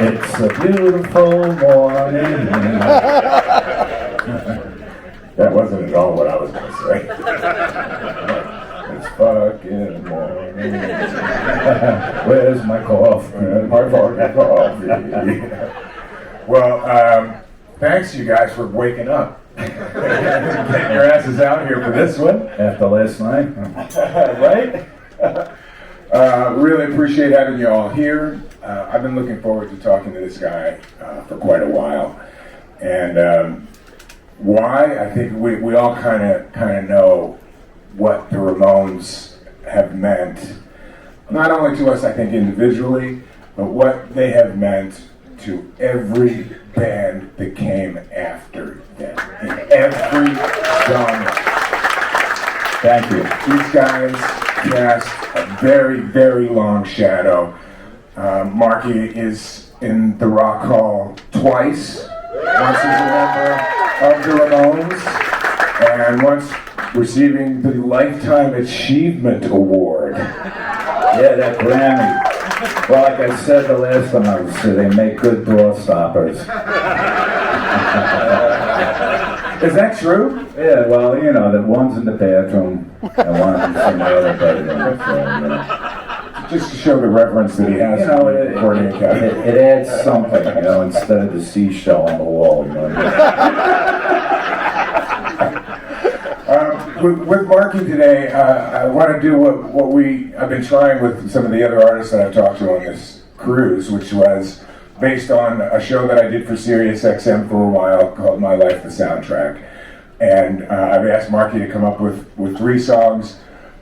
It's a beautiful morning. That wasn't at all what I was going to say. It's fucking morning. Where's my coffee? My fucking coffee. Well, thanks you guys for waking up. Getting your asses out here for this one. After last night. Right? Really appreciate having you all here. I've been looking forward to talking to this guy for quite a while. And why? I think we all kind of know what the Ramones have meant, not only to us, I think, individually, but what they have meant to every band that came after them, in every genre. Thank you. These guys cast a very, very long shadow. Marky is in the Rock Hall twice. Once as a member of the Ramones, and once receiving the Lifetime Achievement Award. Yeah, that Grammy. Well, like I said the last time I was here, they make good door stoppers. Is that true? Yeah, well, you know, the one's in the bathroom and one's in the other bedroom. So, you know. Just to show the reverence that he has. You know, for the it adds something, you know, instead of the seashell on the wall, you know. With Marky today, I want to do what I've been trying with some of the other artists that I've talked to on this cruise, which was based on a show that I did for Sirius XM for a while called My Life the Soundtrack. And I've asked Marky to come up with 3 songs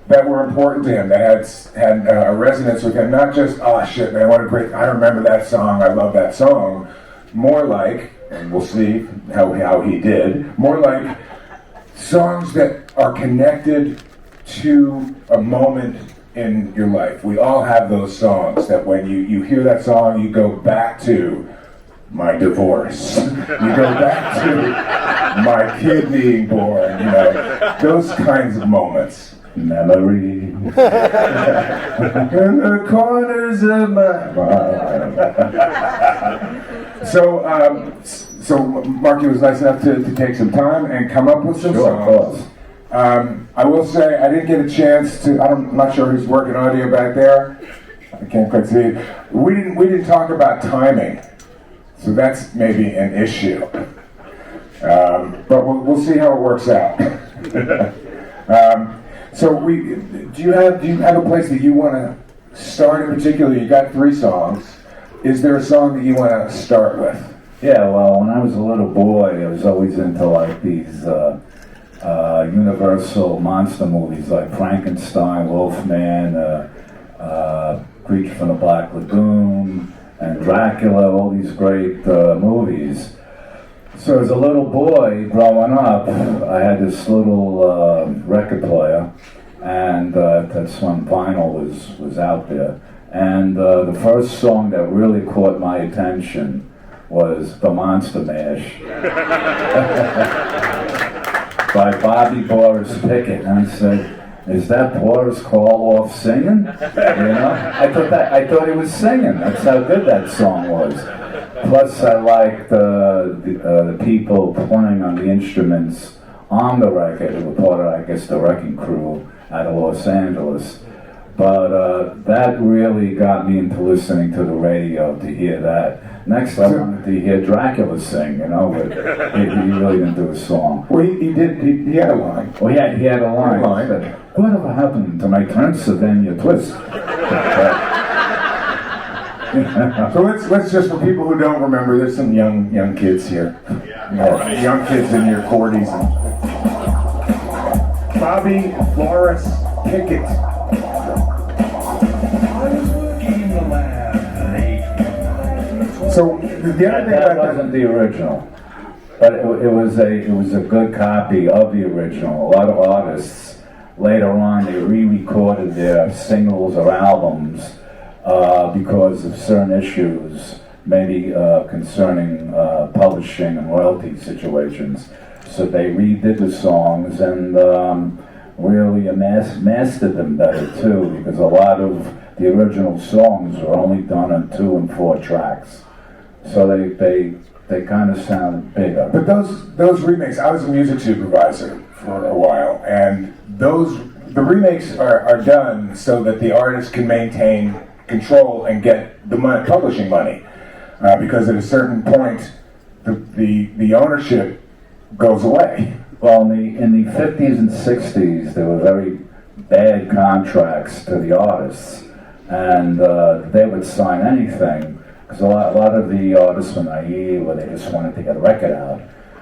that were important to him, that had a resonance with him, not just, oh shit man, what a great, I remember that song, I love that song, more like, and we'll see how he did, more like songs that are connected to a moment in your life. We all have those songs that when you hear that song, you go back to my divorce, you go back to my kid being born, you know, those kinds of moments. Memories in the corners of my mind. So Marky was nice enough to take some time and come up with some songs. I will say I didn't get a chance to. I'm not sure who's working audio back there. I can't quite see it. We didn't talk about timing, so that's maybe an issue. But we'll see how it works out. So do you have a place that you want to start in particular? You got 3 songs. Is there a song that you want to start with? Yeah, well, when I was a little boy, I was always into like these Universal monster movies like Frankenstein, Wolfman, Creature from the Black Lagoon, and Dracula, all these great movies. So as a little boy growing up, I had this little record player, and that's when vinyl was out there. And the first song that really caught my attention was The Monster Mash by Bobby Boris Pickett. And I said, is that Boris Karloff singing? You know, I thought he was singing. That's how good that song was. Plus, I liked the people playing on the instruments on the record, who were part of, I guess, the wrecking crew out of Los Angeles. But that really got me into listening to the radio to hear that. Next, I wanted to hear Dracula sing, you know, but he really didn't do a song. Well, he did. He had a line. Well, he had a line. He said, whatever happened to my Transylvania twist? So let's just, for people who don't remember, there's some young kids here. Young kids in your 40s. Bobby Boris Pickett. So the other thing that wasn't the original, but it was a good copy of the original. A lot of artists later on they re-recorded their singles or albums because of certain issues, maybe concerning publishing and royalty situations. So they redid the songs and really mastered them better too, because a lot of the original songs were only done on 2 and 4 tracks. So they kind of sound bigger. But those remakes, I was a music supervisor for a while, and the remakes are done so that the artist can maintain control and get the publishing money, because at a certain point, the ownership goes away. Well, in the 50s and 60s, there were very bad contracts to the artists, and they would sign anything, because a lot of the artists were naive, or they just wanted to get a record out.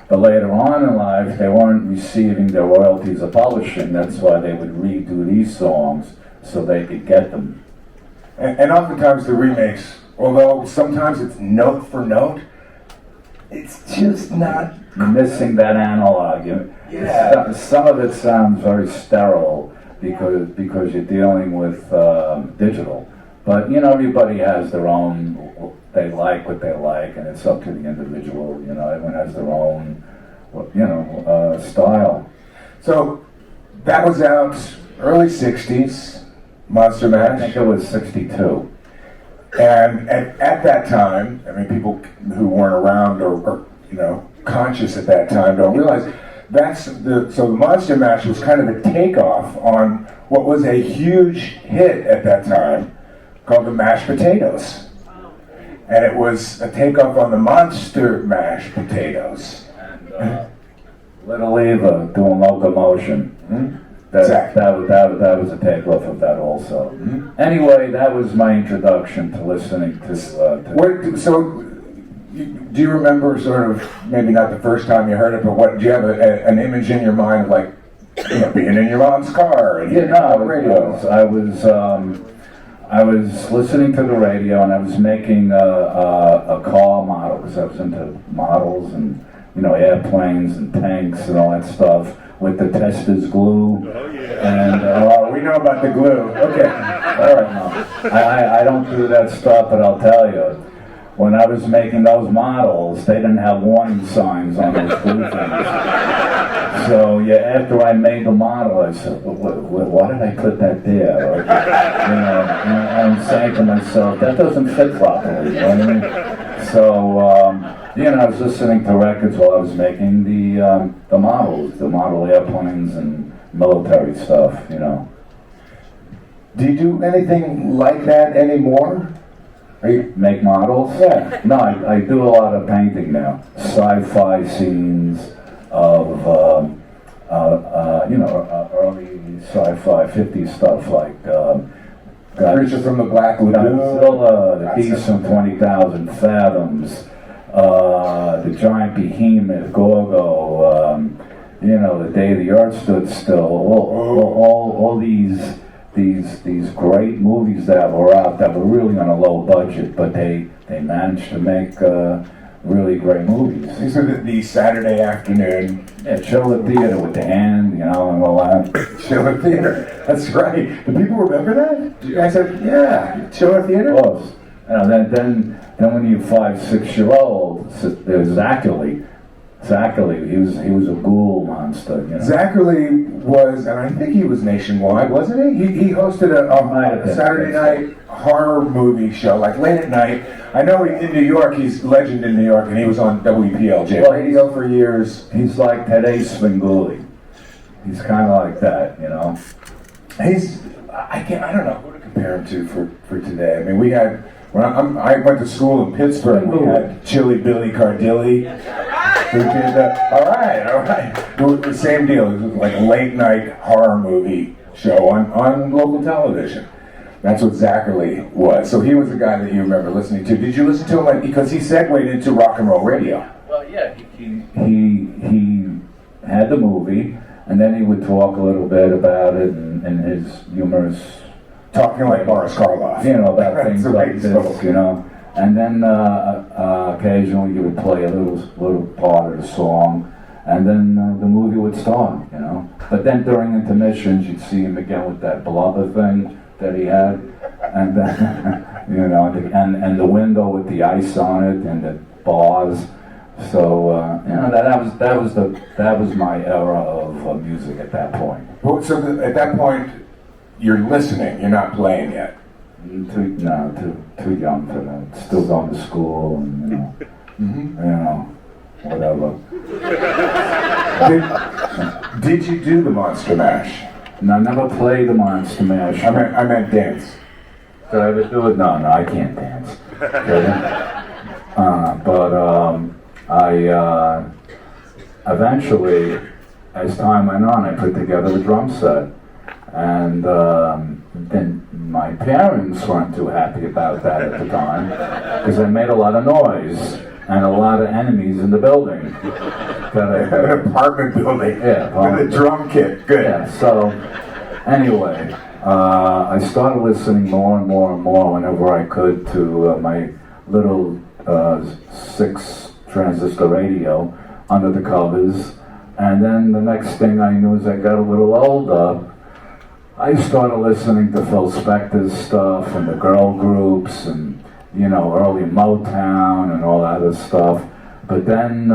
But later on in life, they weren't receiving their royalties of publishing. That's why they would redo these songs so they could get them. And oftentimes the remakes, although sometimes it's note for note, it's just not. You're missing that analog. Yeah. Some of it sounds very sterile because you're dealing with digital. But everybody has their own. They like what they like, and it's up to the individual. Everyone has their own, style. So that was out early '60s, Monster Mash. I think it was '62. And at that time, I mean, people who weren't around or conscious at that time don't realize so the Monster Mash was kind of a takeoff on what was a huge hit at that time called the Mashed Potatoes. And it was a takeoff on the Monster Mashed Potatoes. And Little Eva doing Locomotion. Mm-hmm. That was a takeoff of that also. Mm-hmm. Anyway, that was my introduction to listening to. Do you remember sort of, maybe not the first time you heard it, but do you have an image in your mind of like, being in your mom's car and hearing the radio? I was listening to the radio, and I was making a car model, because I was into models and airplanes and tanks and all that stuff with the Testor's glue. Oh, yeah. And we know about the glue. Okay, all right. No. I don't do that stuff, but I'll tell you, when I was making those models, they didn't have warning signs on those glue things. So after I made the model, I said, why did I put that there? Or, and I'm saying to myself, that doesn't fit properly. You know what I mean? So, I was listening to records while I was making the models, the model airplanes and military stuff. Do you do anything like that anymore? Make models? Yeah. No, I do a lot of painting now. Sci-fi scenes of, early sci-fi 50s stuff like Creature from the Black Lagoon, Godzilla, the Beast from 20,000 Fathoms, the Giant Behemoth, Gorgo, The Day the Earth Stood Still, all these great movies that were out that were really on a low budget, but they managed to make really great movies. These are the Saturday afternoon. Yeah, Chill the Theater with the hand, and all that. Chill the Theater. That's right. Do people remember that? I said, yeah, Chill the Theater. Close. Then when you're 5-6-year-old, there's Zachary, he was a ghoul monster. Zachary was, and I think he was nationwide, wasn't he? He hosted a Saturday night horror movie show, like late at night. I know in New York, he's a legend in New York, and he was on WPLJ radio for years. He's like today's Svengoolie. He's kind of like that, I don't know who to compare him to for today. I mean, we had, I went to school in Pittsburgh, we had Chili Billy Cardilli. Who did that? All right. The same deal. It was like a late night horror movie show on local television. That's what Zachary was. So he was the guy that you remember listening to. Did you listen to him? Because he segued into rock and roll radio. Well, yeah. He had the movie, and then he would talk a little bit about it and his humorous. Talking like Boris Karloff. About things like this, And then occasionally he would play a little part of the song, and then the movie would start, But then during intermissions, you'd see him again with that blubber thing that he had, and then, and the window with the ice on it and the bars. So that was my era of music at that point. So at that point, you're listening. You're not playing yet. Too young for that. Still going to school and, whatever. Did you do the Monster Mash? No, I never played the Monster Mash. I meant dance. Did I ever do it? No, I can't dance. I eventually, as time went on, I put together the drum set. And then my parents weren't too happy about that at the time, because I made a lot of noise and a lot of enemies in the building. An apartment building. Yeah. With a drum kit. Good. Yeah, so anyway, I started listening more and more and more whenever I could to my little 6 transistor radio under the covers. And then the next thing I knew, as I got a little older, I started listening to Phil Spector's stuff and the girl groups and, early Motown and all that other stuff. But then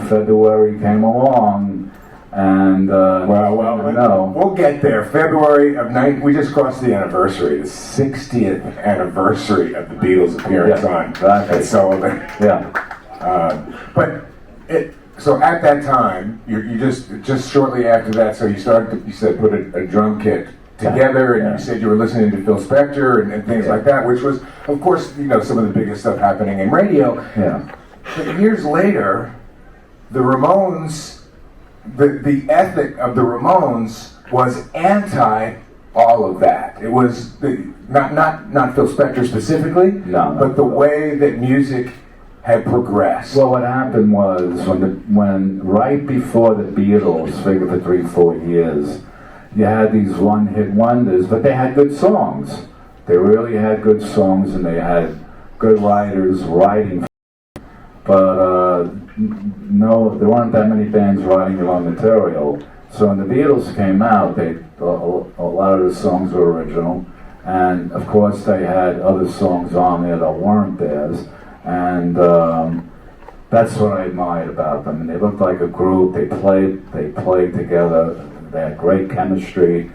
February came along and, we'll get there. February of we just crossed the anniversary, the 60th anniversary of the Beatles' appearance on at Sullivan. Yeah. So at that time, you just shortly after that, so you said put a drum kit together, and you said you were listening to Phil Spector and things like that, which was, of course, some of the biggest stuff happening in radio. Yeah. But years later, the Ramones, the ethic of the Ramones was anti all of that. It was not Phil Spector specifically, but the way that music had progressed. Well, what happened was when right before the Beatles, figure for 3-4 years, you had these one-hit wonders, but they had good songs. They really had good songs, and they had good writers writing. But no, there weren't that many bands writing their own material. So when the Beatles came out, a lot of the songs were original, and of course they had other songs on there that weren't theirs. And that's what I admired about them. And they looked like a group. They played together. They had great chemistry.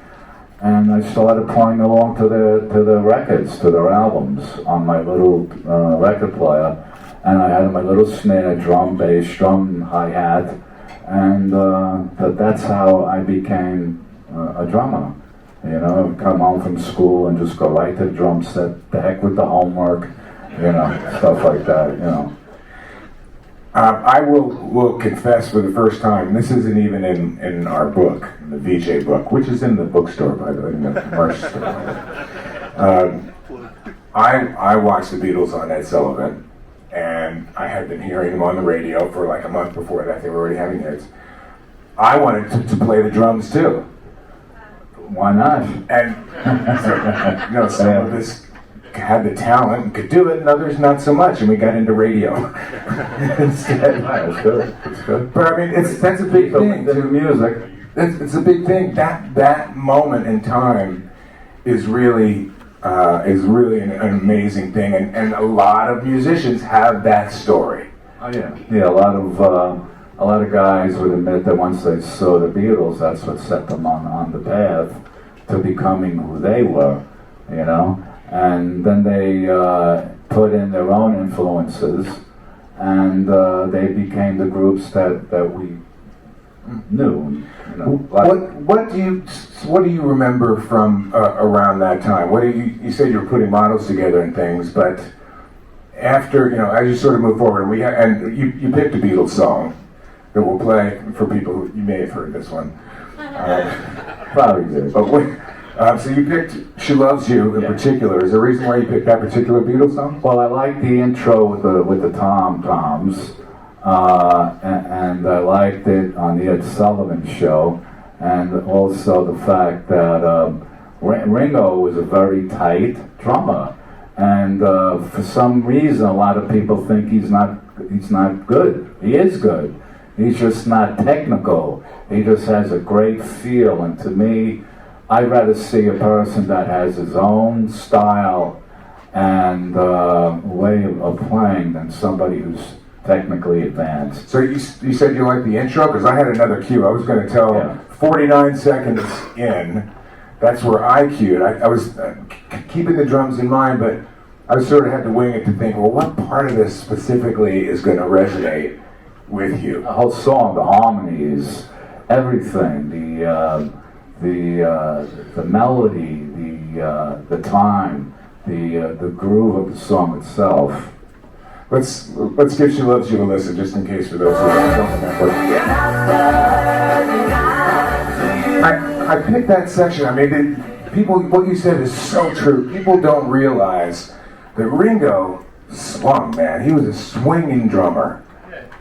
And I started playing along to the records, to their albums on my little record player. And I had my little snare, drum, bass, drum, hi-hat. And that's how I became a drummer. Come home from school and just go right to the drum set. The heck with the homework. Stuff like that, I will confess for the first time, this isn't even in our book, the VJ book, which is in the bookstore, by the way, in the merch store. I watched the Beatles on Ed Sullivan, and I had been hearing them on the radio for like a month before that. They were already having hits. I wanted to play the drums too. Why not? And some of us had the talent and could do it, and others not so much, and we got into radio instead. It's good. It's good. But I mean, that's a big thing. The music. It's a big thing. That moment in time is really an amazing thing, and a lot of musicians have that story. Oh yeah. Yeah, a lot of guys would admit that once they saw the Beatles, that's what set them on the path to becoming who they were, And then they put in their own influences, and they became the groups that we knew. What do you remember from around that time? You said you were putting models together and things, but after as you sort of move forward, you picked a Beatles song that we'll play for people who you may have heard this one. Probably did. But so you picked "She Loves You" in particular. Is there a reason why you picked that particular Beatles song? Well, I like the intro with the tom-toms, and I liked it on the Ed Sullivan Show, and also the fact that Ringo was a very tight drummer, and for some reason, a lot of people think he's not good. He is good. He's just not technical. He just has a great feel, and to me, I'd rather see a person that has his own style and way of playing than somebody who's technically advanced. So you said you liked the intro? Because I had another cue. I was going to tell 49 seconds in that's where I cued. I was keeping the drums in mind, but I sort of had to wing it to think, well, what part of this specifically is going to resonate with you? The whole song, the harmonies, everything, the melody, the time, the groove of the song itself. Let's give She Loves You a listen, just in case for those who don't remember. I picked that section. I mean, what you said is so true. People don't realize that Ringo swung, man. He was a swinging drummer.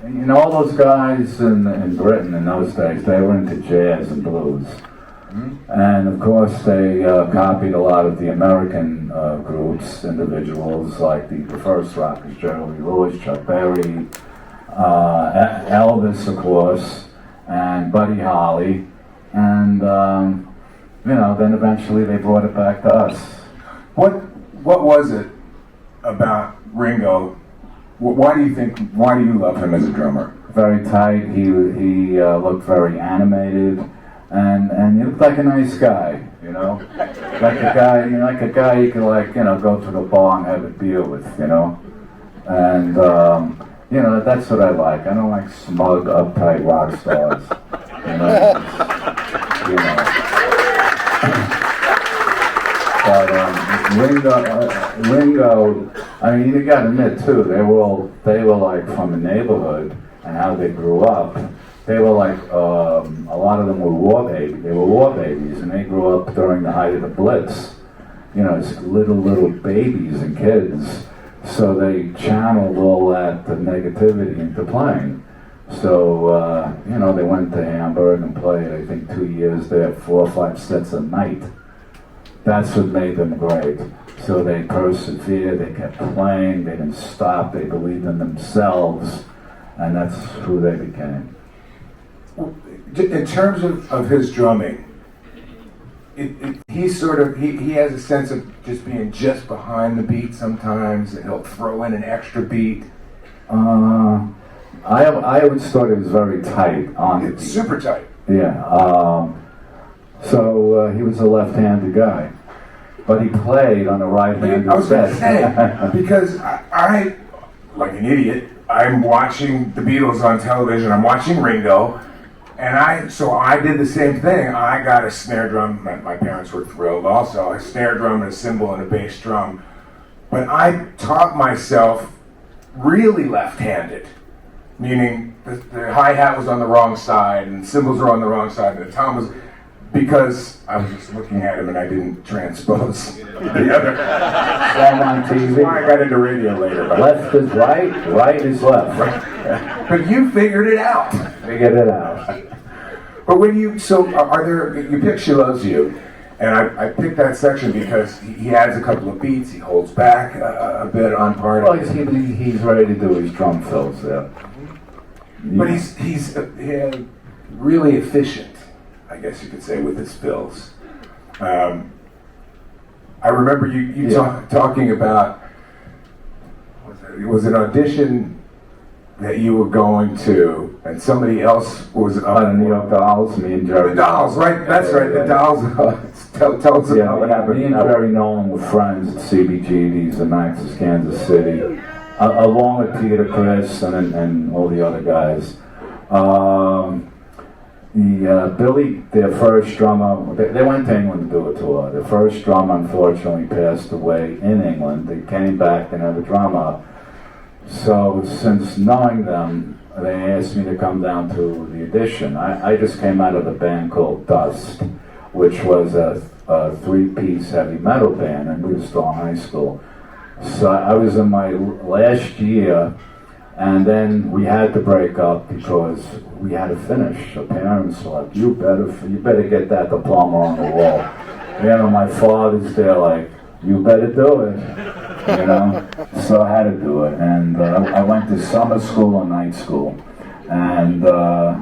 And, you know, all those guys in Britain in those days, they were into jazz and blues. And of course they copied a lot of the American groups, individuals like the first rockers, Jerry Lee Lewis, Chuck Berry, Elvis of course, and Buddy Holly, and you know, then eventually they brought it back to us. What was it about Ringo? Why do you love him as a drummer? Very tight. He looked very animated. And he looked like a nice guy, you know, like a guy you could go to the bar and have a beer with, you know, and you know, that's what I like. I don't like smug, uptight rock stars, you know. But Ringo, I mean, you got to admit too, they were like from the neighborhood and how they grew up. They were like, a lot of them were war babies. They were war babies, and they grew up during the height of the Blitz. You know, as little babies and kids. So they channeled all that negativity into playing. So, you know, they went to Hamburg and played, I think, 2 years there, 4 or 5 sets a night. That's what made them great. So they persevered, they kept playing, they didn't stop, they believed in themselves, and that's who they became. In terms of his drumming, he has a sense of just being just behind the beat sometimes, and he'll throw in an extra beat. I always thought it was very tight on the beat. Super tight. Yeah. So he was a left-handed guy, but he played on the right-handed set. I was going to say, because I, like an idiot, I'm watching the Beatles on television. I'm watching Ringo. And I did the same thing. I got a snare drum. My parents were thrilled also. A snare drum and a cymbal and a bass drum. But I taught myself really left-handed, meaning the hi-hat was on the wrong side and the cymbals were on the wrong side and the tom was, because I was just looking at him and I didn't transpose the other. Song on TV. That's why I got into radio later. Left is right, right is left. Right. But you figured it out. Figured it out. But when you pick She Loves You, and I picked that section because he adds a couple of beats, he holds back a bit on part. Well, he's ready to do his drum fills there. But he's really efficient, I guess you could say, with his fills. I remember you talking about, it was an audition that you were going to, and somebody else was the New York Dolls, me and Jerry. The Dolls, right? That's right. The Dolls. Tell us about what happened. Me and Jerry Nolan were friends at CBGB's in Max's, Kansas City, along with Peter Criss and all the other guys. Billy, their first drummer, they went to England to do a tour. Their first drummer unfortunately passed away in England. They came back and had a drummer. So since knowing them, they asked me to come down to the audition. I just came out of a band called Dust, which was a 3-piece heavy metal band, and we were still in high school. So I was in my last year, and then we had to break up because we had to finish. The parents were like, you better get that diploma on the wall. You know, my father's there like, you better do it, you know. So I had to do it, and I went to summer school and night school. And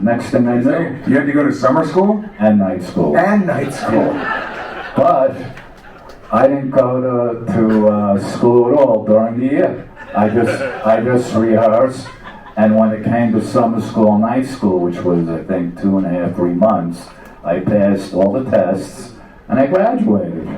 next thing I knew, you had to go to summer school and night school. And night school. But I didn't go to school at all during the year. I just rehearsed, and when it came to summer school and night school, which was I think 2.5, 3 months, I passed all the tests. And I graduated.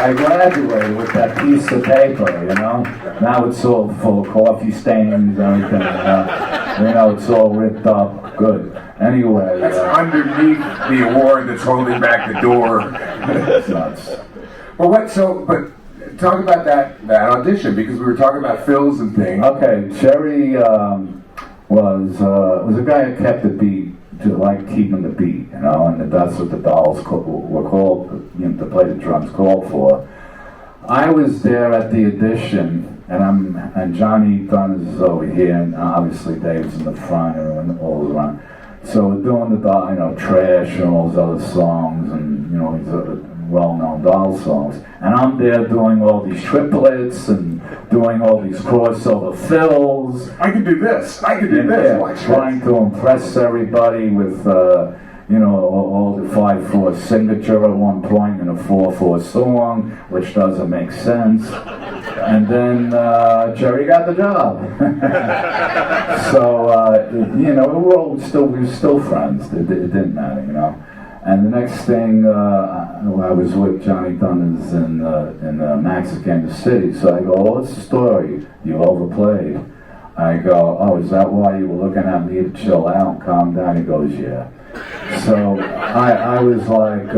I graduated with that piece of paper, you know. Now it's all full of coffee stains and everything, you know, it's all ripped up. Good. Anyway. That's underneath the award that's holding back the door. It's nuts. But talk about that audition, because we were talking about fills and things. Okay, Jerry was a guy who kept the beat, to like keeping the beat, you know, and that's what the Dolls were called, you know, to play the drums called for. I was there at the audition, and Johnny Dunn is over here, and obviously Dave's in the front and all around. So we're doing the you know, Trash and all those other songs, and you know, these other well-known Doll songs, and I'm there doing all these triplets and doing all these crossover fills. I can do this. I can do this. Yeah, trying to impress everybody with you know, all the 5/4 signature at one point in a 4/4 song, which doesn't make sense. And then Jerry got the job. So you know, we were still friends. It didn't matter, you know. And the next thing, I was with Johnny Dunn's in Max at Kansas City. So I go, "Oh, what's the story? You overplayed." I go, "Oh, is that why you were looking at me to chill out and calm down?" He goes, "Yeah." So I was like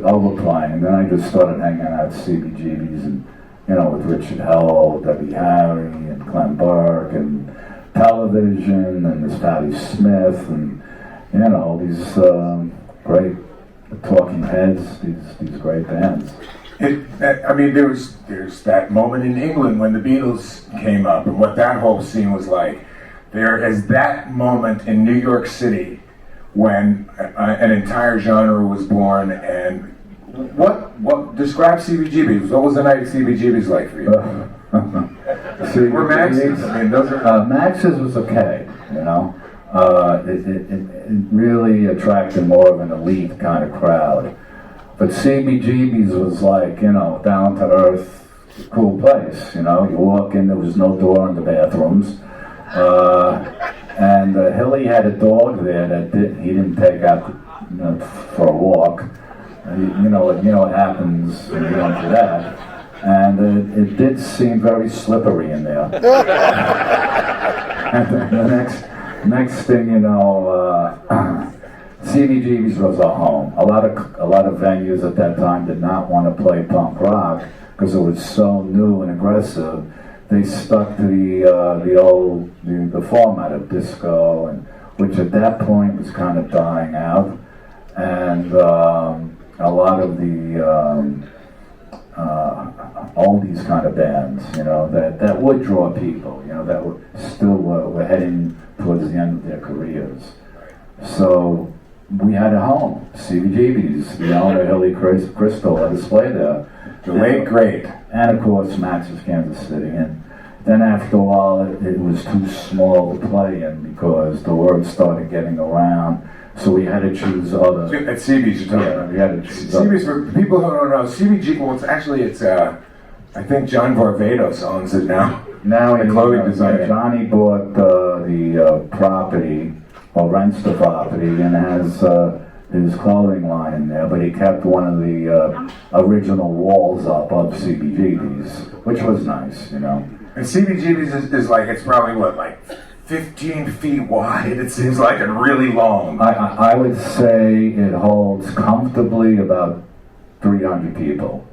overplaying, and then I just started hanging out at CBGB's and, you know, with Richard Hell, Debbie Harry, and Clem Burke, and television, and this Patti Smith, and you know, these great Talking Heads, these great bands. I mean, there's that moment in England when the Beatles came up, and what that whole scene was like. There is that moment in New York City when an entire genre was born. And what describe CBGB's? What was the night at CBGB's like for you? Were Max's? I mean, those are Max's was okay, you know. It really attracted more of an elite kind of crowd. But CBGB's was like, you know, down to earth, cool place, you know. You walk in, there was no door in the bathrooms. And Hilly had a dog there that he didn't take out, you know, for a walk. You know what happens when you go into that. And it did seem very slippery in there. And the next thing you know, CBGB's was our home. A lot of venues at that time did not want to play punk rock because it was so new and aggressive. They stuck to the format of disco, and which at that point was kind of dying out, and a lot of the oldies kind of bands, you know, that would draw people, you know, that were heading towards the end of their careers. So we had a home, CBGB's, you know, the Hilly Crystal had us play there. the late great. And of course Max's Kansas City. And then after a while it was too small to play in because the word started getting around. So we had to choose other. At CB's, you're talking about. We had to choose CB's, for people who don't know, CBG, well, it's I think John Varvatos owns it now. Now the clothing designer. Johnny bought the property, or rents the property, and has his clothing line in there, but he kept one of the original walls up of CBGB's, which was nice, you know. And CBGB's is like, it's probably what, like 15 feet wide, it seems like, and really long. I would say it holds comfortably about 300 people.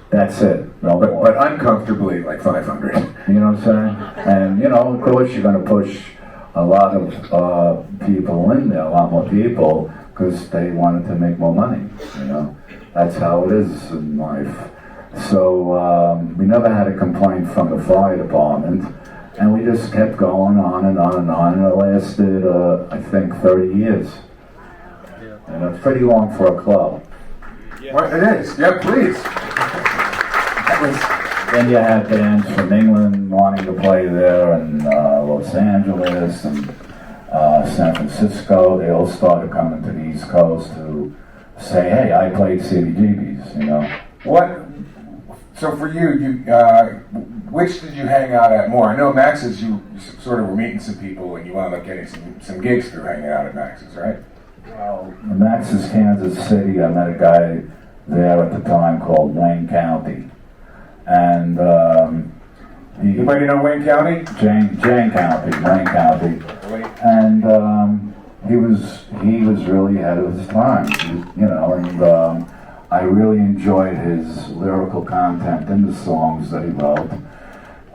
That's it. No more. But uncomfortably like 500. You know what I'm saying? And, you know, of course you're going to push a lot of people in there, a lot more people, because they wanted to make more money, you know. That's how it is in life. So we never had a complaint from the fire department, and we just kept going on and on and on, and it lasted, I think, 30 years. And it's pretty long for a club. Yeah. Well, it is. Yeah, please. Then you had bands from England wanting to play there, and Los Angeles, and San Francisco. They all started coming to the East Coast to say, hey, I played CBGB's, you know. So for you, which did you hang out at more? I know Max's, you sort of were meeting some people and you wound up getting some gigs through hanging out at Max's, right? Well, in Max's Kansas City, I met a guy there at the time called Wayne County. And Anybody know Wayne County? Jane County, Wayne County. And he was really ahead of his time, and I really enjoyed his lyrical content in the songs that he wrote.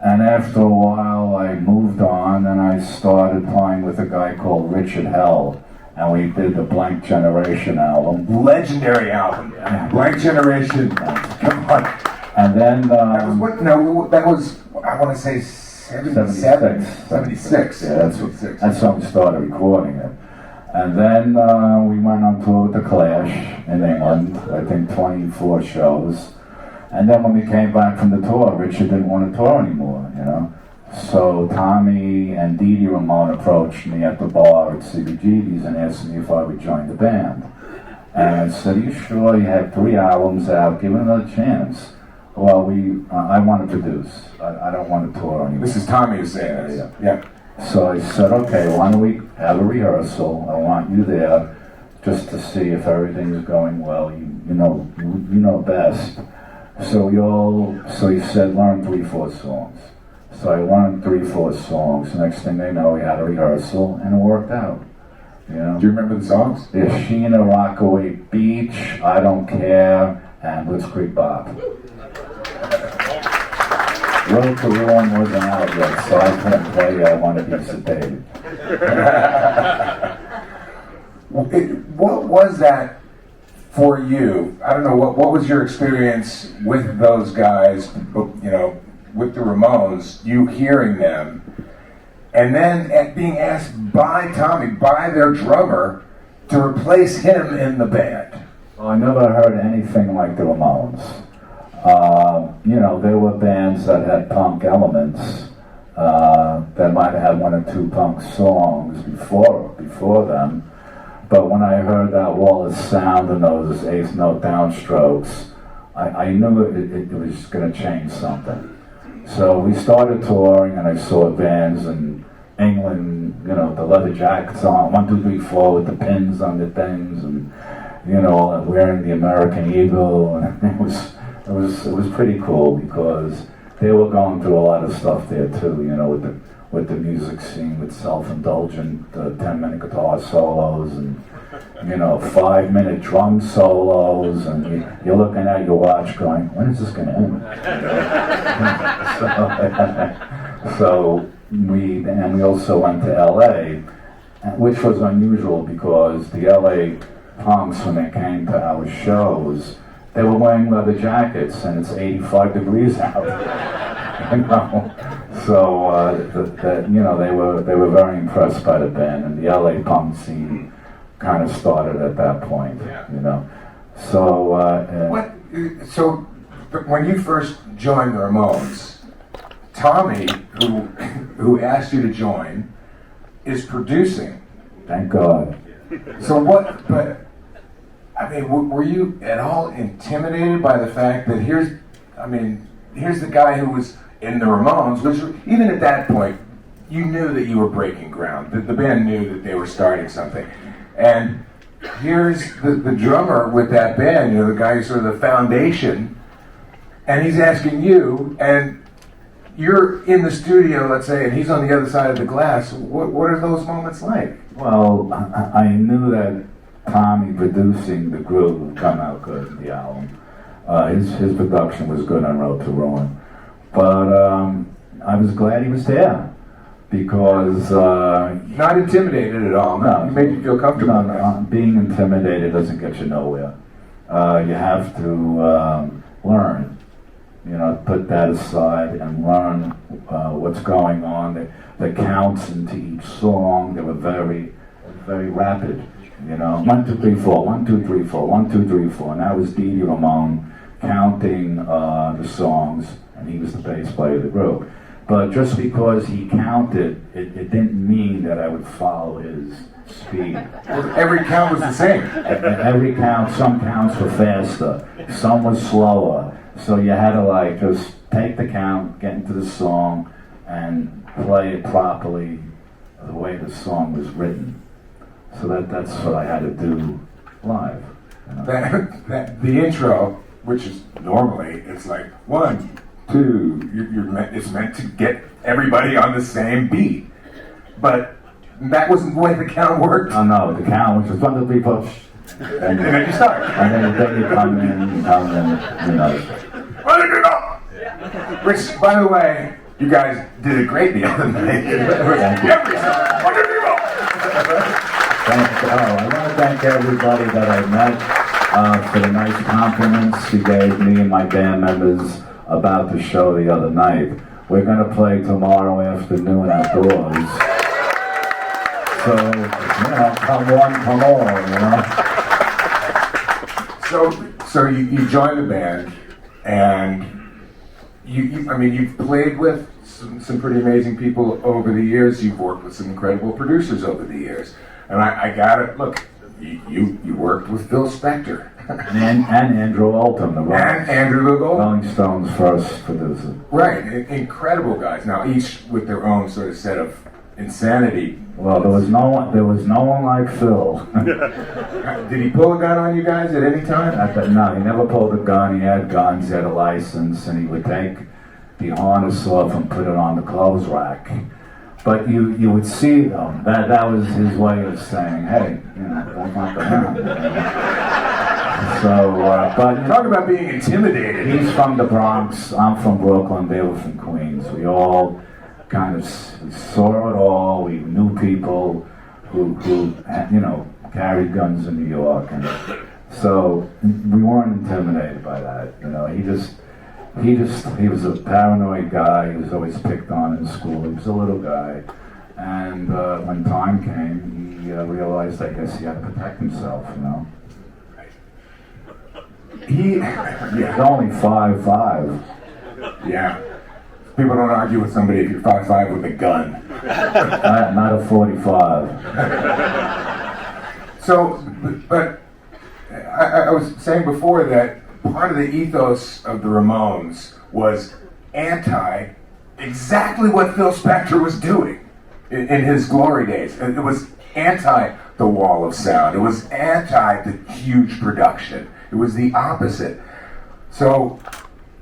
And after a while, I moved on and I started playing with a guy called Richard Hell, and we did the Blank Generation album. Legendary album. Blank Generation. Come on. And then that was what? No, that was, I want to say 77, 76. Yeah, that's when we started recording it. And then we went on tour with The Clash in England, I think 24 shows. And then when we came back from the tour, Richard didn't want to tour anymore, So Tommy and Dee Ramone approached me at the bar at CBGB's and asked me if I would join the band. And I said, "Are you sure? You have 3 albums out, give it another chance." Well, I want to produce. I don't want to tour anymore. This is Tommy who's saying this. Yeah. So I said, "Okay, why don't we have a rehearsal? I want you there just to see if everything's going well. You know best." So he said, "Learn 3-4 songs." So I learned 3-4 songs. Next thing they know, we had a rehearsal, and it worked out. Do you remember the songs? There's Sheena, Rockaway Beach, I Don't Care, and Blitzkrieg Bop. Road to Ruin wasn't out yet, so I couldn't play I Want to Be Sedated. What was that for you? I don't know, what was your experience with those guys, with the Ramones, you hearing them, and then being asked by Tommy, by their drummer, to replace him in the band? Well, I never heard anything like the Ramones. There were bands that had punk elements that might have had 1 or 2 punk songs before them. But when I heard that wall of sound and those 8th note downstrokes, I knew it was going to change something. So we started touring, and I saw bands in England, the leather jackets on, 1, 2, 3, 4 with the pins on the things, and wearing the American Eagle, and it was pretty cool because they were going through a lot of stuff there too, with the music scene, with self-indulgent 10-minute guitar solos and 5-minute drum solos, and you're looking at your watch going, when is this going to end? So we also went to LA, which was unusual because the LA punks, when they came to our shows, they were wearing leather jackets, and it's 85 degrees out. So they were very impressed by the band, and the LA punk scene kind of started at that point. So So when you first joined the Ramones, Tommy, who asked you to join, is producing. Thank God. So were you at all intimidated by the fact that here's the guy who was in the Ramones, which even at that point, you knew that you were breaking ground. The band knew that they were starting something. And here's the drummer with that band, the guy who's sort of the foundation, and he's asking you, and you're in the studio, let's say, and he's on the other side of the glass. What are those moments like? Well, I knew that Tommy producing the groove would come out good in the album. His production was good on Road to Ruin. But I was glad he was there because... Not intimidated at all, no. He made you feel comfortable. No, being intimidated doesn't get you nowhere. You have to learn, put that aside and learn what's going on. The counts into each song, they were very, very rapid. 1, 2, 3, 4, 1, 2, 3, 4, 1, 2, 3, 4. And that was Dee Ramone counting the songs, and he was the bass player of the group. But just because he counted, it didn't mean that I would follow his speed. Well, every count was the same. Every count, some counts were faster, some were slower. So you had to just take the count, get into the song, and play it properly the way the song was written. So that's what I had to do live. You know? The intro, which is normally, it's like 1, 2, it's meant to get everybody on the same beat. But that wasn't the way the count worked. Oh no, the count, which was 1, 2, 3, 4. And then you start. And then you come in, you know. Which, by the way, you guys did it great the other night. Every song. I want to thank everybody that I met for the nice compliments you gave me and my band members about the show the other night. We're going to play tomorrow afternoon outdoors. So, you know, come one, come all, you know. So you joined the band, and you've played with some pretty amazing people over the years. You've worked with some incredible producers over the years. And I gotta, look, you worked with Phil Spector. and Andrew Oldham, the Rolling Stones' first producer. Right, incredible guys. Now, each with their own sort of set of insanity. Well, there was no one like Phil. Did he pull a gun on you guys at any time? No, he never pulled a gun. He had guns, he had a license, and he would take the harness off and put it on the clothes rack. But you would see them. That was his way of saying, hey, you know, don't knock around. So, but talk about being intimidated. He's from the Bronx. I'm from Brooklyn. They were from Queens. We all kind of saw it all. We knew people who you know, carried guns in New York, and so we weren't intimidated by that. You know, he was a paranoid guy. He was always picked on in school. He was a little guy. And when time came, he realized, I guess, he had to protect himself, you know. He's only 5'5". Yeah. People don't argue with somebody if you're 5'5" with a gun. Not a 45. So, but I was saying before that part of the ethos of the Ramones was exactly what Phil Spector was doing in his glory days. It was anti the wall of sound. It was anti the huge production. It was the opposite. So,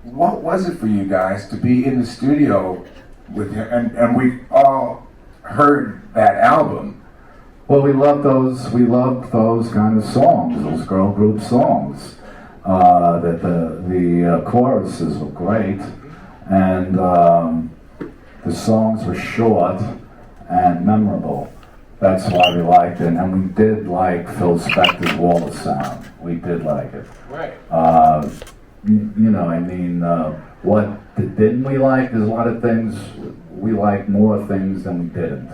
what was it for you guys to be in the studio with him? And we all heard that album. Well, we loved those kind of songs, those girl group songs. That the choruses were great, and the songs were short and memorable. That's why we liked it, and we did like Phil Spector's Wall of Sound. We did like it. Right. You know, I mean, what didn't we like? There's a lot of things we liked more things than we didn't.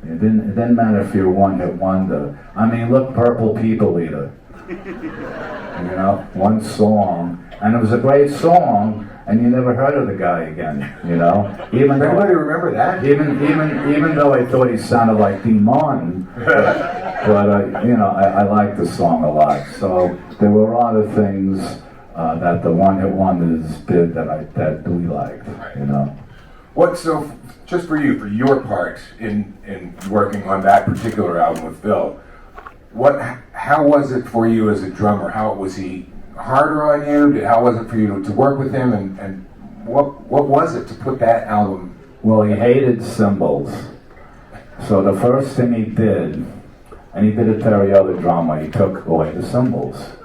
It didn't matter if you're one-hit wonder. I mean, look, Purple People Eater. You know, one song, and it was a great song, and you never heard of the guy again. You know, anybody remember that? Even though I thought he sounded like Dean Martin, but you know, I liked the song a lot. So there were a lot of things that the one-hit wonders did that we liked. You know. So just for your part in working on that particular album with Phil, how was it for you as a drummer? How was he harder on you? How was it for you to work with him? And what was it to put that album? Well, he hated cymbals. So the first thing he did, and he did it to every other drummer, he took away the cymbals.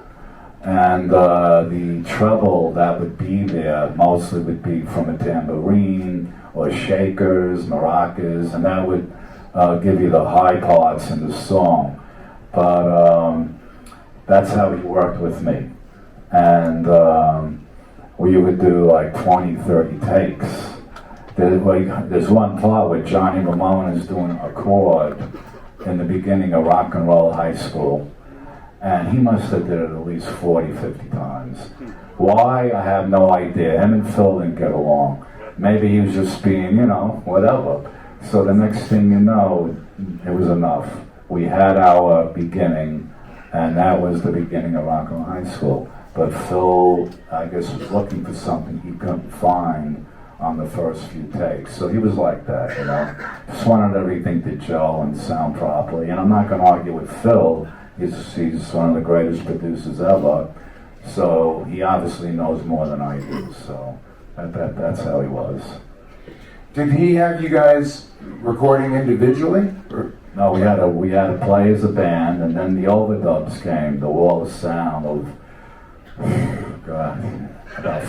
And the treble that would be there mostly would be from a tambourine or shakers, maracas, and that would give you the high parts in the song. But that's how he worked with me. And we would do like 20, 30 takes. There's one part where Johnny Ramone is doing a chord in the beginning of Rock and Roll High School. And he must have did it at least 40, 50 times. Why? I have no idea. Him and Phil didn't get along. Maybe he was just being, you know, whatever. So the next thing you know, it was enough. We had our beginning, and that was the beginning of Rock and Roll High School. But Phil, I guess, was looking for something he couldn't find on the first few takes. So he was like that, you know. Just wanted everything to gel and sound properly. And I'm not going to argue with Phil. He's one of the greatest producers ever. So he obviously knows more than I do. So that's how he was. Did he have you guys recording individually? Or? No, we had to play as a band, and then the overdubs came, the wall of sound of, God, about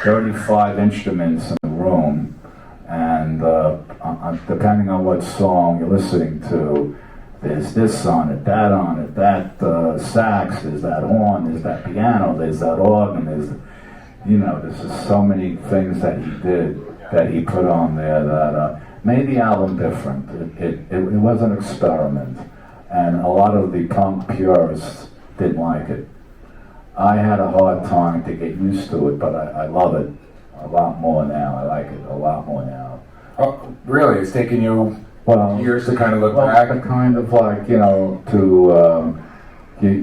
35 instruments in the room, and depending on what song you're listening to, there's this on it, that sax, there's that horn, there's that piano, there's that organ, there's just so many things that he did, that he put on there that made the album different. It was an experiment, and a lot of the punk purists didn't like it. I had a hard time to get used to it, but I love it a lot more now. I like it a lot more now. Oh, really? It's taken you years to kind of look back? back? Kind of like, you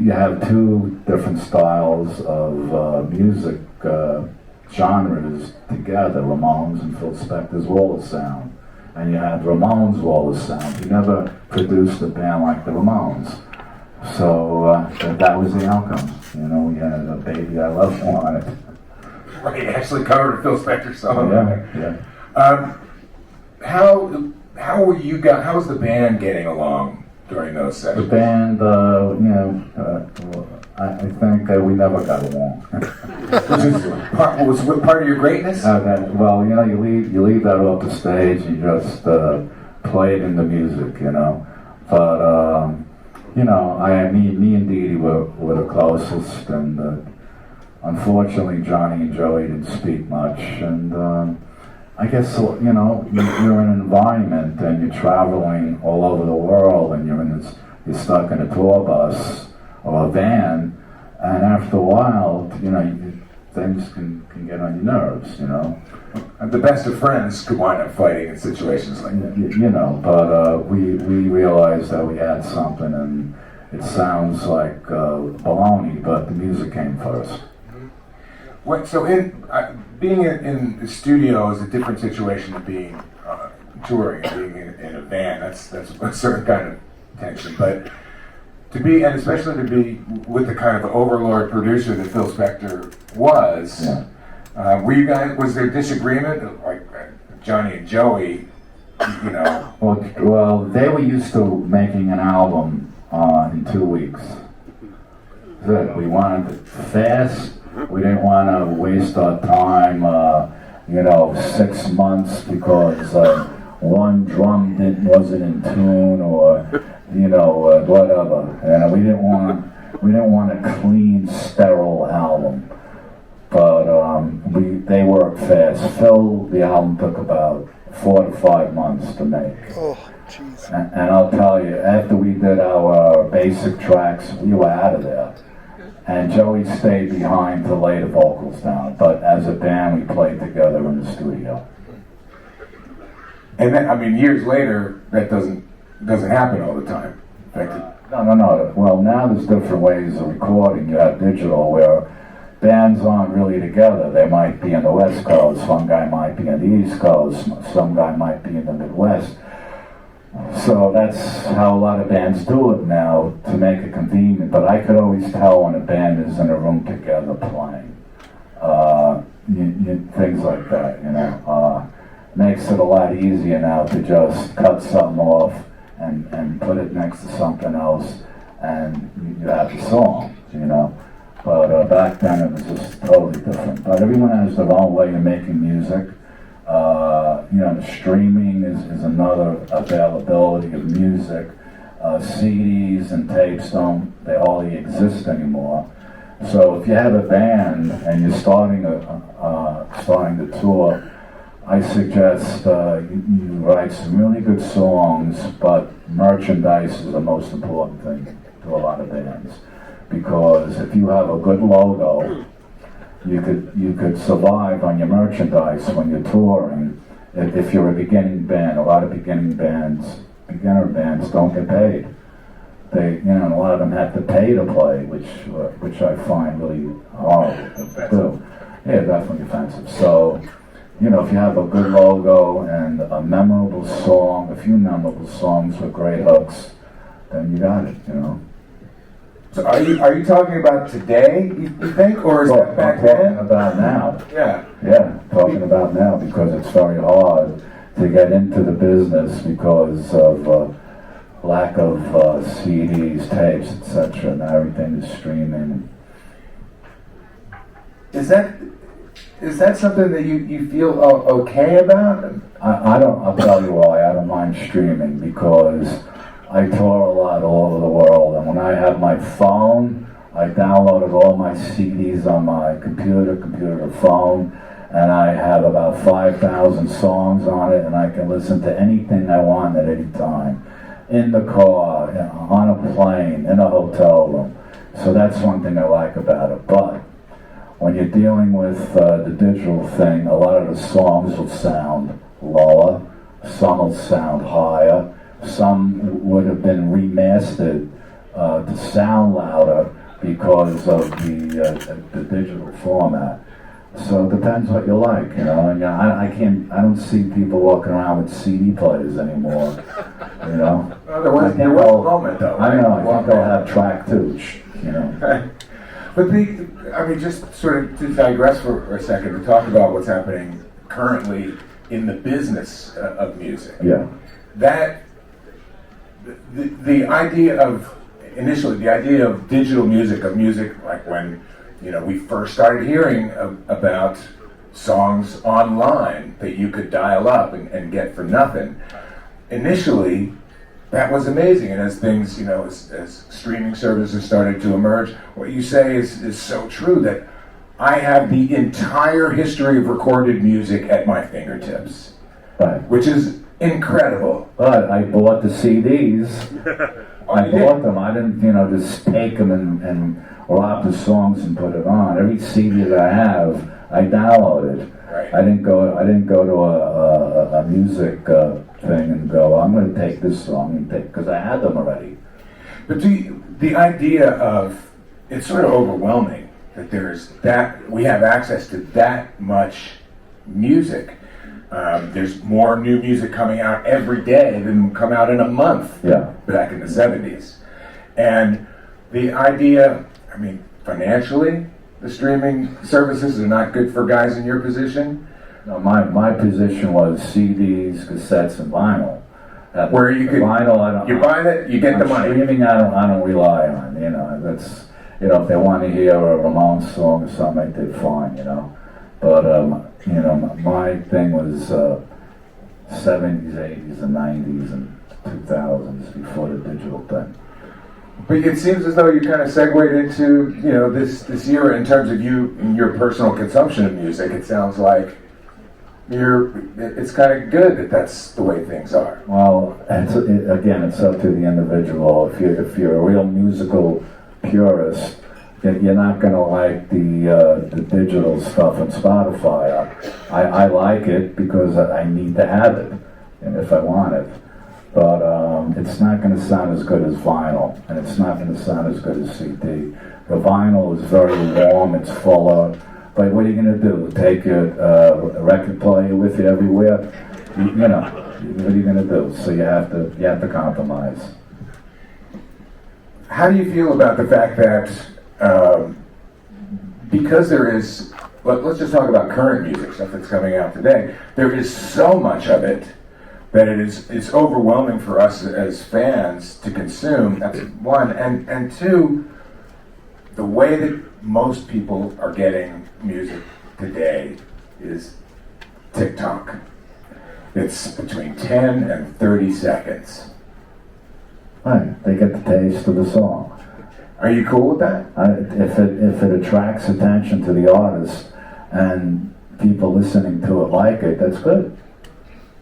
have two different styles of music genres together, Ramones and Phil Spector's Wall of Sound. And you had Ramones' Wall of Sound. He never produced a band like the Ramones. So that was the outcome. We had a Baby I Love You on it. Right, actually covered a Phil Spector song. Yeah. How were you guys? How was the band getting along during those sessions? The band, I think we never got along. Which was part of your greatness? You leave that off the stage. You just play it in the music, But me and Dee Dee were the closest, and unfortunately, Johnny and Joey didn't speak much. And I guess you're in an environment, and you're traveling all over the world, and you're stuck in a tour bus or a van, and after a while, things can get on your nerves, And the best of friends could wind up fighting in situations like that. But we realized that we had something, and it sounds like baloney, but the music came first. So being in the studio is a different situation than being touring and being in a van. That's a certain kind of tension. But to be, and especially to be with the kind of overlord producer that Phil Spector was, were you guys? Was there disagreement, like Johnny and Joey? Well, they were used to making an album in 2 weeks. We wanted it fast. We didn't want to waste our time, 6 months because one drum wasn't in tune, or whatever. And we didn't want a clean, sterile album. But they worked fast. Phil, the album took about 4 to 5 months to make. Oh, jeez. And I'll tell you, after we did our basic tracks, we were out of there. And Joey stayed behind to lay the vocals down. But as a band, we played together in the studio. And then, years later, that doesn't happen all the time. In fact, No. Well, now there's different ways of recording. You have digital, where bands aren't really together. They might be in the West Coast, one guy might be in the East Coast, some guy might be in the Midwest. So that's how a lot of bands do it now, to make it convenient. But I could always tell when a band is in a room together playing. Things like that, makes it a lot easier now to just cut something off and put it next to something else, and you have the song, But back then it was just totally different. But everyone has their own way of making music. The streaming is another availability of music. CDs and tapes they hardly exist anymore. So if you have a band and you're starting the tour, I suggest you write some really good songs, but merchandise is the most important thing to a lot of bands. Because if you have a good logo, you could survive on your merchandise when you're touring. If you're a beginning band, a lot of beginner bands don't get paid. A lot of them have to pay to play, which I find really hard to do. Yeah, definitely offensive. So you know, if you have a good logo and a memorable song, a few memorable songs with great hooks, then you got it, you know. So are you talking about today, you think, or is that back I'm talking then? about now. Yeah. Yeah, talking about now because it's very hard to get into the business because of lack of CDs, tapes, etc. Now everything is streaming. Is that something that you feel okay about? I'll tell you why. I don't mind streaming because I tour a lot all over the world, and when I have my phone, I downloaded all my CDs on my computer to phone, and I have about 5,000 songs on it, and I can listen to anything I want at any time. In the car, on a plane, in a hotel room. So that's one thing I like about it. But when you're dealing with the digital thing, a lot of the songs will sound lower, some will sound higher, some would have been remastered to sound louder because of the digital format. So it depends what you like, you know. And I don't see people walking around with CD players anymore, you know. Well, there was a moment though. I Right? know. I think they'll have track two, you know. But just sort of to digress for a second to talk about what's happening currently in the business of music. Yeah. That the idea of initially the idea of digital music, of music like when we first started hearing about songs online that you could dial up and get for nothing. Initially, that was amazing, and as things, as streaming services started to emerge, what you say is so true, that I have the entire history of recorded music at my fingertips, Right. which is incredible. But I bought the CDs. I bought them. I didn't, just take them and lop the songs and put it on. Every CD that I have, I downloaded. Right. I didn't go to a music thing and go, I'm going to take this song and take, because I had them already. But the idea of, it's sort of overwhelming that we have access to that much music. There's more new music coming out every day than come out in a month. Yeah. Back in the 70s. And the idea, financially, the streaming services are not good for guys in your position. No, my position was CDs, cassettes, and vinyl. Where you could vinyl, you buy it, you get the money. Streaming, I don't rely on. That's if they want to hear a Ramones song or something, they did fine. But my thing was 70s, 80s, and 90s, and 2000s before the digital thing. But it seems as though you kind of segued into this era in terms of you and your personal consumption of music. It sounds like it's kind of good that that's the way things are. Well, it's up to the individual. If you're a real musical purist, you're not going to like the digital stuff on Spotify. I like it because I need to have it, and if I want it. But it's not going to sound as good as vinyl, and it's not going to sound as good as CD. The vinyl is very warm, it's fuller. But what are you going to do? Take your record player with you everywhere? What are you going to do? So you have to compromise. How do you feel about the fact that because there is, let's just talk about current music, stuff that's coming out today, there is so much of it that it's overwhelming for us as fans to consume. That's one, and two, the way that most people are getting music today is TikTok. It's between 10 and 30 seconds. Right, they get the taste of the song. Are you cool with that? If it attracts attention to the artist and people listening to it like it, that's good.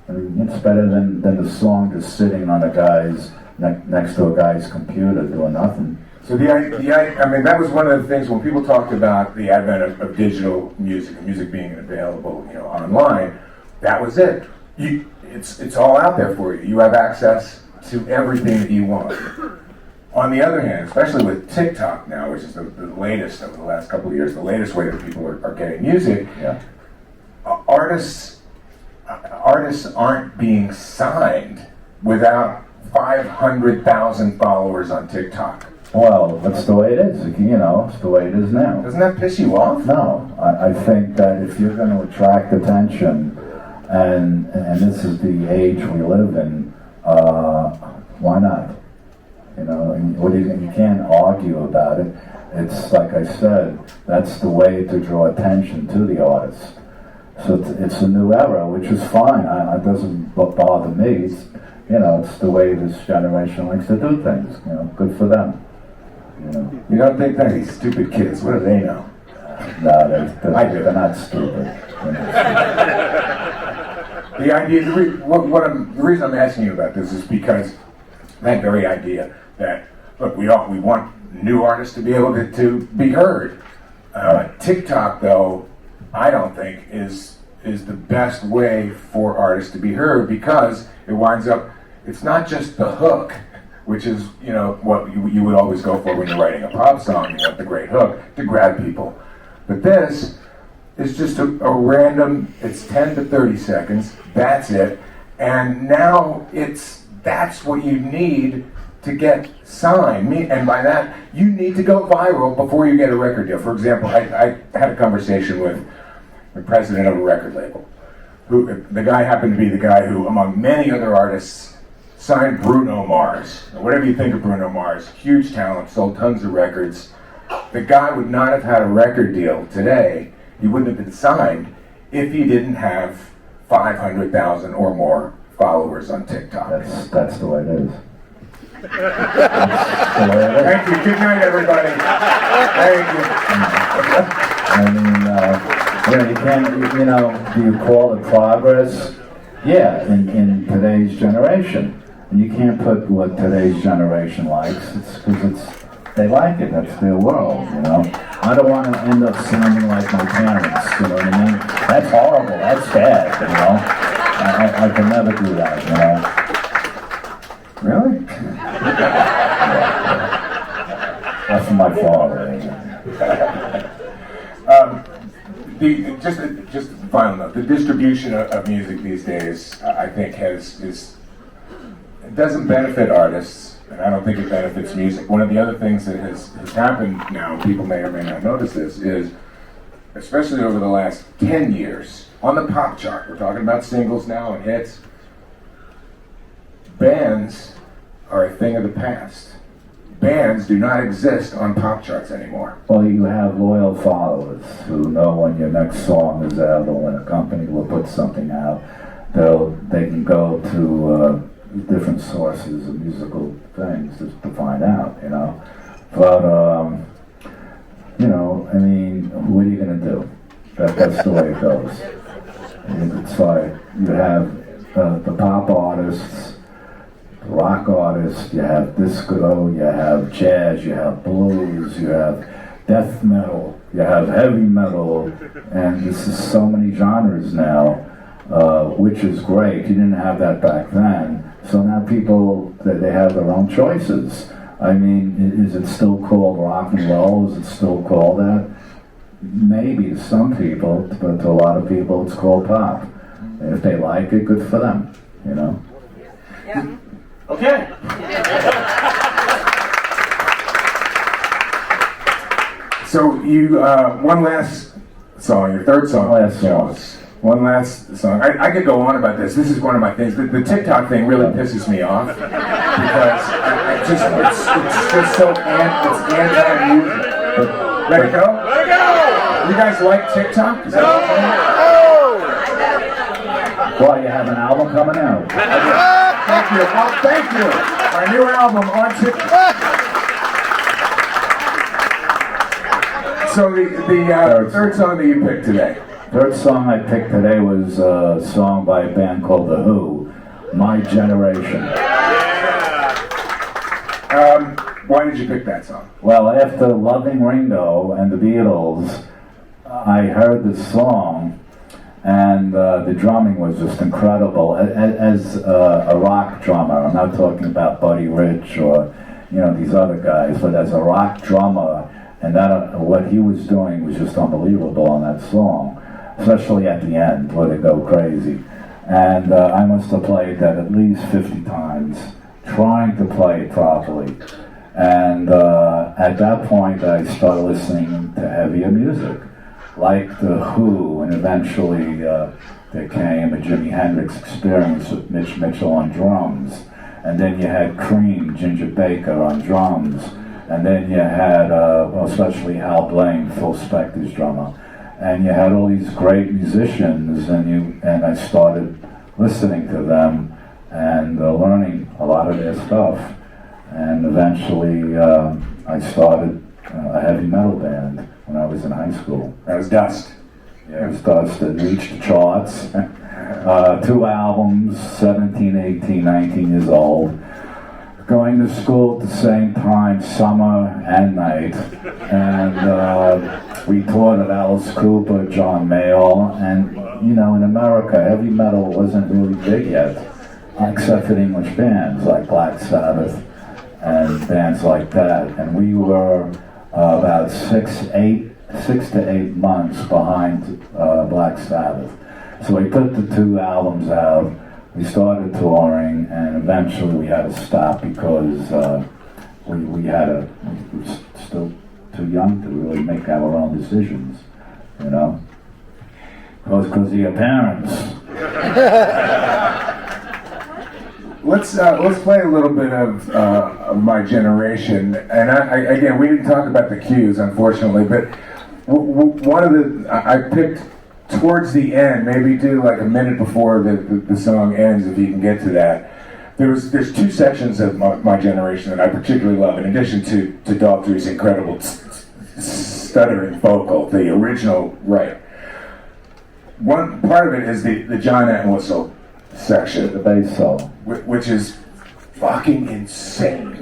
It's better than the song just sitting on a guy's next to a guy's computer doing nothing. So that was one of the things when people talked about the advent of digital music and music being available, online. That was it. It's all out there for you. You have access to everything that you want. On the other hand, especially with TikTok now, which is the latest over the last couple of years, the latest way that people are getting music. Yeah. Are artists aren't being signed without 500,000 followers on TikTok. Well, that's the way it is. You know, it's the way it is now. Doesn't that piss you off? No, I think that if you're going to attract attention, and this is the age we live in, why not? You know, and you can't argue about it. It's like I said, that's the way to draw attention to the artist. So it's a new era, which is fine. It doesn't bother me. It's the way this generation likes to do things. You know, good for them. You don't think that? These stupid kids, what do they know? No, they're not stupid. The idea, the reason I'm asking you about this is because that very idea that, look, we want new artists to be able to be heard. TikTok, though, I don't think is the best way for artists to be heard, because it winds up, it's not just the hook, which is, what you would always go for when you're writing a pop song. You want the great hook to grab people. But this is just a random, it's 10 to 30 seconds, that's it. And now that's what you need to get signed. And by that, you need to go viral before you get a record deal. For example, I had a conversation with the president of a record label. The guy happened to be the guy who, among many other artists, signed Bruno Mars. Whatever you think of Bruno Mars, huge talent, sold tons of records. The guy would not have had a record deal today. He wouldn't have been signed if he didn't have 500,000 or more followers on TikTok. That's the way it is. Thank you. Good night, everybody. Thank you. You can't, do you call it progress? Yeah, in today's generation. And you can't put what today's generation likes. It's because they like it. That's their world, I don't want to end up sounding like my parents, you know what I mean? That's horrible. That's bad, I can never do that, Really? That's from my father. Just a final note. The distribution of music these days, I think, it doesn't benefit artists, and I don't think it benefits music. One of the other things that has happened now, people may or may not notice this, is, especially over the last 10 years, on the pop chart, we're talking about singles now and hits, bands are a thing of the past. Bands do not exist on pop charts anymore. Well, you have loyal followers who know when your next song is out, or when a company will put something out, they can go to different sources of musical things to find out, But, what are you going to do? That's the way it goes. It's like you have the pop artists, rock artists, you have disco, you have jazz, you have blues, you have death metal, you have heavy metal, and this is so many genres now, which is great. You didn't have that back then. So now people, they have their own choices. I mean, is it still called rock and roll? Is it still called that? Maybe to some people, but to a lot of people it's called pop. And if they like it, good for them, Yeah. Okay. So you, one last song, your third song. One last song. I could go on about this. This is one of my things. The TikTok thing really pisses me off because it's just so anti-music. Let it go? Let it go! You guys like TikTok? Is that what you're saying? Well, you have an album coming out. Thank you. Oh, thank you. My new album on TikTok. So the third song that you picked today. Third song I picked today was a song by a band called The Who, My Generation. Why did you pick that song? Well, after loving Ringo and the Beatles, I heard this song, and the drumming was just incredible. As a rock drummer, I'm not talking about Buddy Rich or these other guys, but as a rock drummer, and that what he was doing was just unbelievable on that song. especially at the end where they go crazy. And I must have played that at least 50 times, trying to play it properly. And at that point, I started listening to heavier music, like The Who, and eventually there came a Jimi Hendrix Experience with Mitch Mitchell on drums. And then you had Cream, Ginger Baker on drums. And then you had, especially Hal Blaine, Phil Spector's drummer. And you had all these great musicians, and I started listening to them and learning a lot of their stuff. And eventually, I started a heavy metal band when I was in high school. That was Dust. Yeah, it was Dust. It reached the charts. 2 albums, 17, 18, 19 years old. Going to school at the same time, summer and night, and we toured with Alice Cooper, John Mayall, and in America, heavy metal wasn't really big yet, except for the English bands like Black Sabbath and bands like that. And we were about 6 to 8 months behind Black Sabbath. So we put the 2 albums out. We started touring, and eventually we had to stop because we were still too young to really make our own decisions, because of your parents. Let's play a little bit of My Generation, and again, we didn't talk about the cues, unfortunately, but one of the I picked. Towards the end, maybe do like a minute before the song ends, if you can get to that. There's 2 sections of My Generation that I particularly love, in addition to Daughtry's incredible stuttering vocal, the original, right. One part of it is the John Entwistle section, The bass solo, which is fucking insane.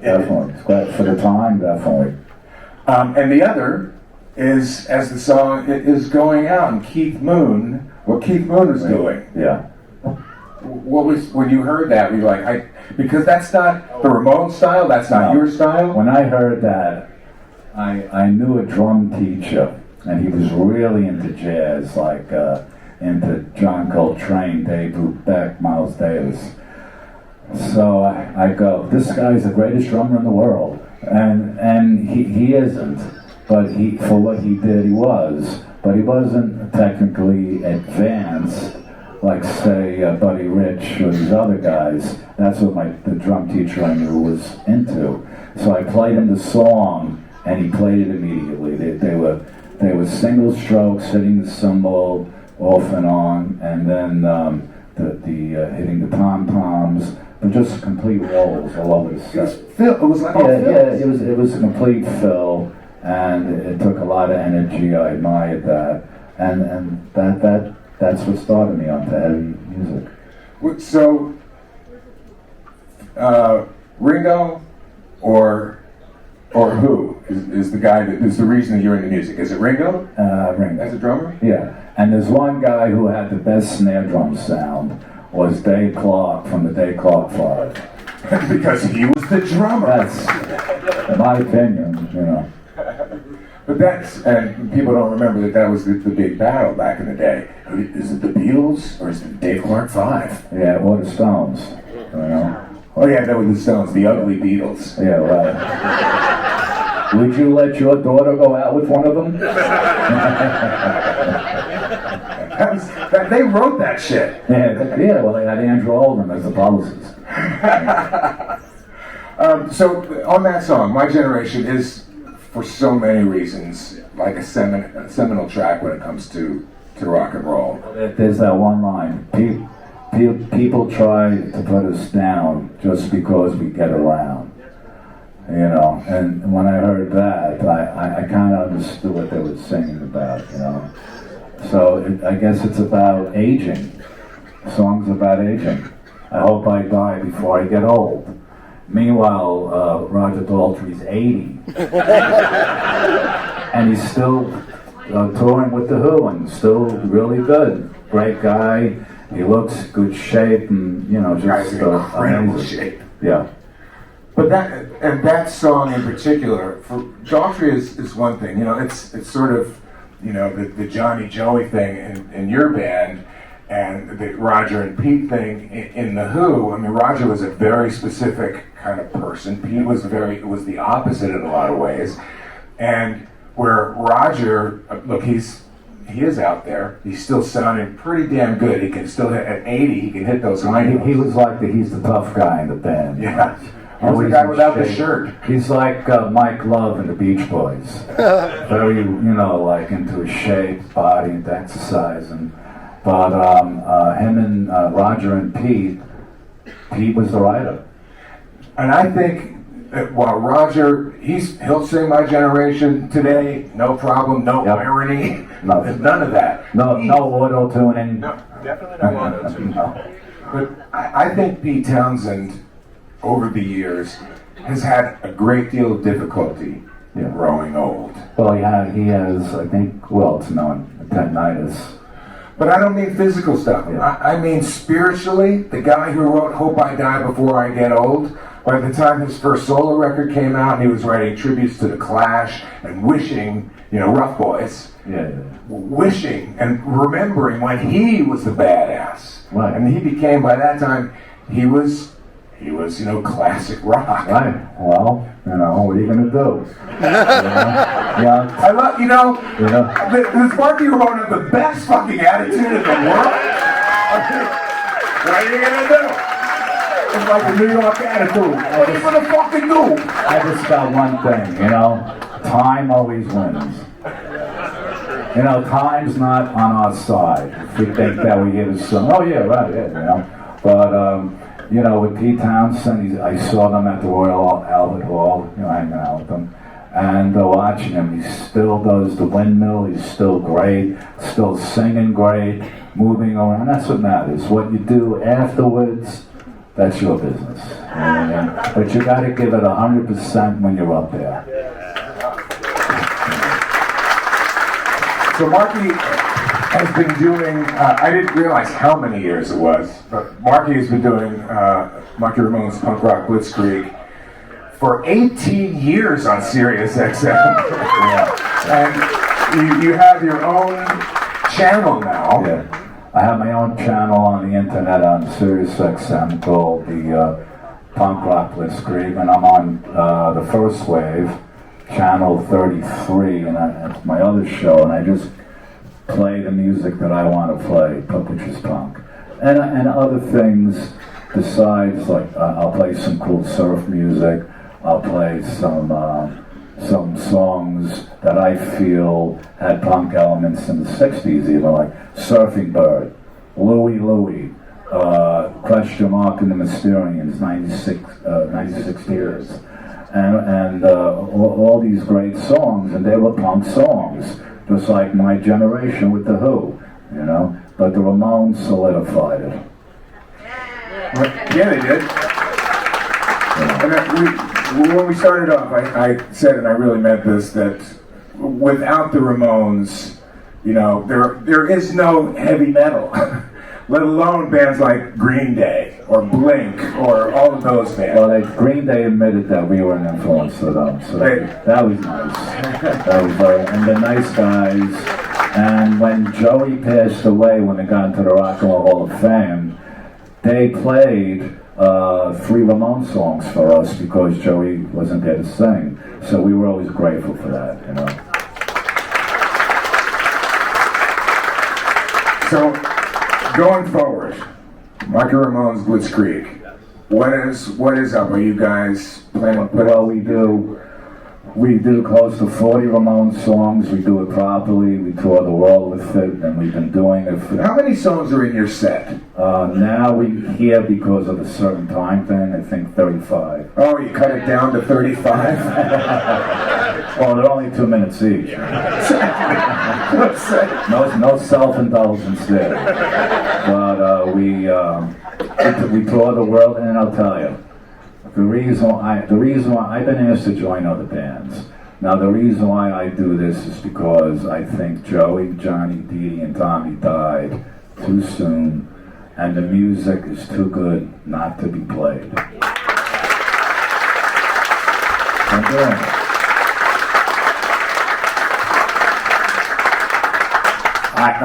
definitely. It's great for the time, definitely. And the other is as the song is going out, and what Keith Moon was doing. Yeah. What was, when you heard that, were you like, because that's not the Ramone style, that's not your style? When I heard that, I knew a drum teacher, and he was really into jazz, like into John Coltrane, Dave Brubeck, Miles Davis. So I go, this guy's the greatest drummer in the world, and he isn't. But for what he did, he was. But he wasn't technically advanced, like, say, Buddy Rich or these other guys. That's what the drum teacher I knew was into. So I played him the song, and he played it immediately. They were single strokes, hitting the cymbal off and on, and then hitting the tom-toms, but just complete rolls all over the set. It was like it was a complete fill. And it took a lot of energy. I admired that, and that's what started me onto heavy music. So, Ringo, or who is the guy that is the reason that you're into music? Is it Ringo? Ringo. As a drummer? Yeah. And there's one guy who had the best snare drum sound, was Dave Clark from the Dave Clark 5. Because he was the drummer. That's, in my opinion, But and people don't remember that was the big battle back in the day. Is it the Beatles or is it Dave Clark 5? Yeah, or the Stones, Oh yeah, that was the Stones, the ugly Beatles. Yeah, right. Would you let your daughter go out with one of them? They wrote that shit. Yeah, well, they had Andrew Oldham as the publicist. So on that song, My Generation is, for so many reasons, like a seminal track when it comes to rock and roll. There's that one line, people try to put us down just because we get around, and when I heard that, I kind of understood what they were singing about, So I guess it's about aging. Songs about aging. I hope I die before I get old. Meanwhile, Roger Daltrey's 80, and he's still touring with The Who, and still really good. Great guy. He looks good shape, and just incredible amazing shape. Yeah. But that song in particular, for Daltrey is one thing. It's sort of the Johnny Joey thing in your band, and the Roger and Pete thing in the Who. I mean, Roger was a very specific kind of person. Pete was the opposite in a lot of ways. And where Roger, look, he is out there. He's still sounding pretty damn good. He can still hit at 80. He can hit those high notes. He was like he's the tough guy in the band. Yeah. He was the guy without the shirt. He's like Mike Love in the Beach Boys. Very, like into his shape, body, and exercising. But him and Roger and Pete was the writer. And I think that while Roger, he'll sing My Generation today, no problem, no irony, none of that. No auto-tuning. No, definitely no auto-tuning. No. But I think Pete Townsend, over the years, has had a great deal of difficulty growing old. Well, he has, I think, it's known, tendinitis. But I don't mean physical stuff. Yeah. I mean spiritually. The guy who wrote Hope I Die Before I Get Old, by the time his first solo record came out, he was writing tributes to The Clash and wishing, Rough Boys. Yeah. Wishing and remembering when he was the badass. Right. And he became, by that time, he was classic rock. Right. Well, what are you going to do? Yeah. I love, does Marky Ramone have the best fucking attitude in the world? What are you going to do? It's like a New York attitude. What are you going to fucking do? I just got one thing, time always wins. Time's not on our side. If we think that we give us some, but, with Pete Townsend, I saw them at the Royal Albert Hall, hanging out with them, and watching him. He still does the windmill. He's still great, still singing great, moving around. That's what matters. What you do afterwards, that's your business. But you got to give it 100% when you're up there. So Marky has been doing, I didn't realize how many years it was, but Marky has been doing Marky Ramone's Punk Rock Blitzkrieg for 18 years on Sirius XM. And you have your own channel now. Yeah. I have my own channel on the internet on Sirius XM called the Punk Rock Blitzkrieg, and I'm on the First Wave, channel 33, and that's my other show, and I just play the music that I want to play, which is punk, and other things besides, like I'll play some cool surf music. I'll play some songs that I feel had punk elements in the '60s, even like Surfing Bird, Louie Louie, Question Mark and the Mysterians, 96 years, and all these great songs, and they were punk songs. Just like My Generation with the Who, but the Ramones solidified it. Yeah, they did. And when we started off, I said, and I really meant this, that without the Ramones, there is no heavy metal, let alone bands like Green Day or Blink or all of those bands. Well, Green Day admitted that we were an influence to them, so that was nice. That was and they're nice guys. And when Joey passed away, when they got into the Rock and Roll Hall of Fame, they played 3 Ramone songs for us because Joey wasn't there to sing. So we were always grateful for that, So, going forward, Marky Ramone's Blitzkrieg. What is up? Are you guys planning? Well, we do close to 40 Ramone songs. We do it properly. We tour the world with it, and we've been doing it for... How many songs are in your set? Now we hear, because of a certain time thing, I think 35. Oh, you cut it down to 35? Well, they're only 2 minutes each. No self-indulgence there. But we tour the world, and I'll tell you, the reason why I've been asked to join other bands. Now, the reason why I do this is because I think Joey, Johnny, Dee, and Tommy died too soon, and the music is too good not to be played. I'm doing it.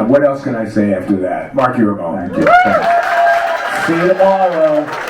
What else can I say after that? Marky Ramone. Thank you. Thanks. See you tomorrow.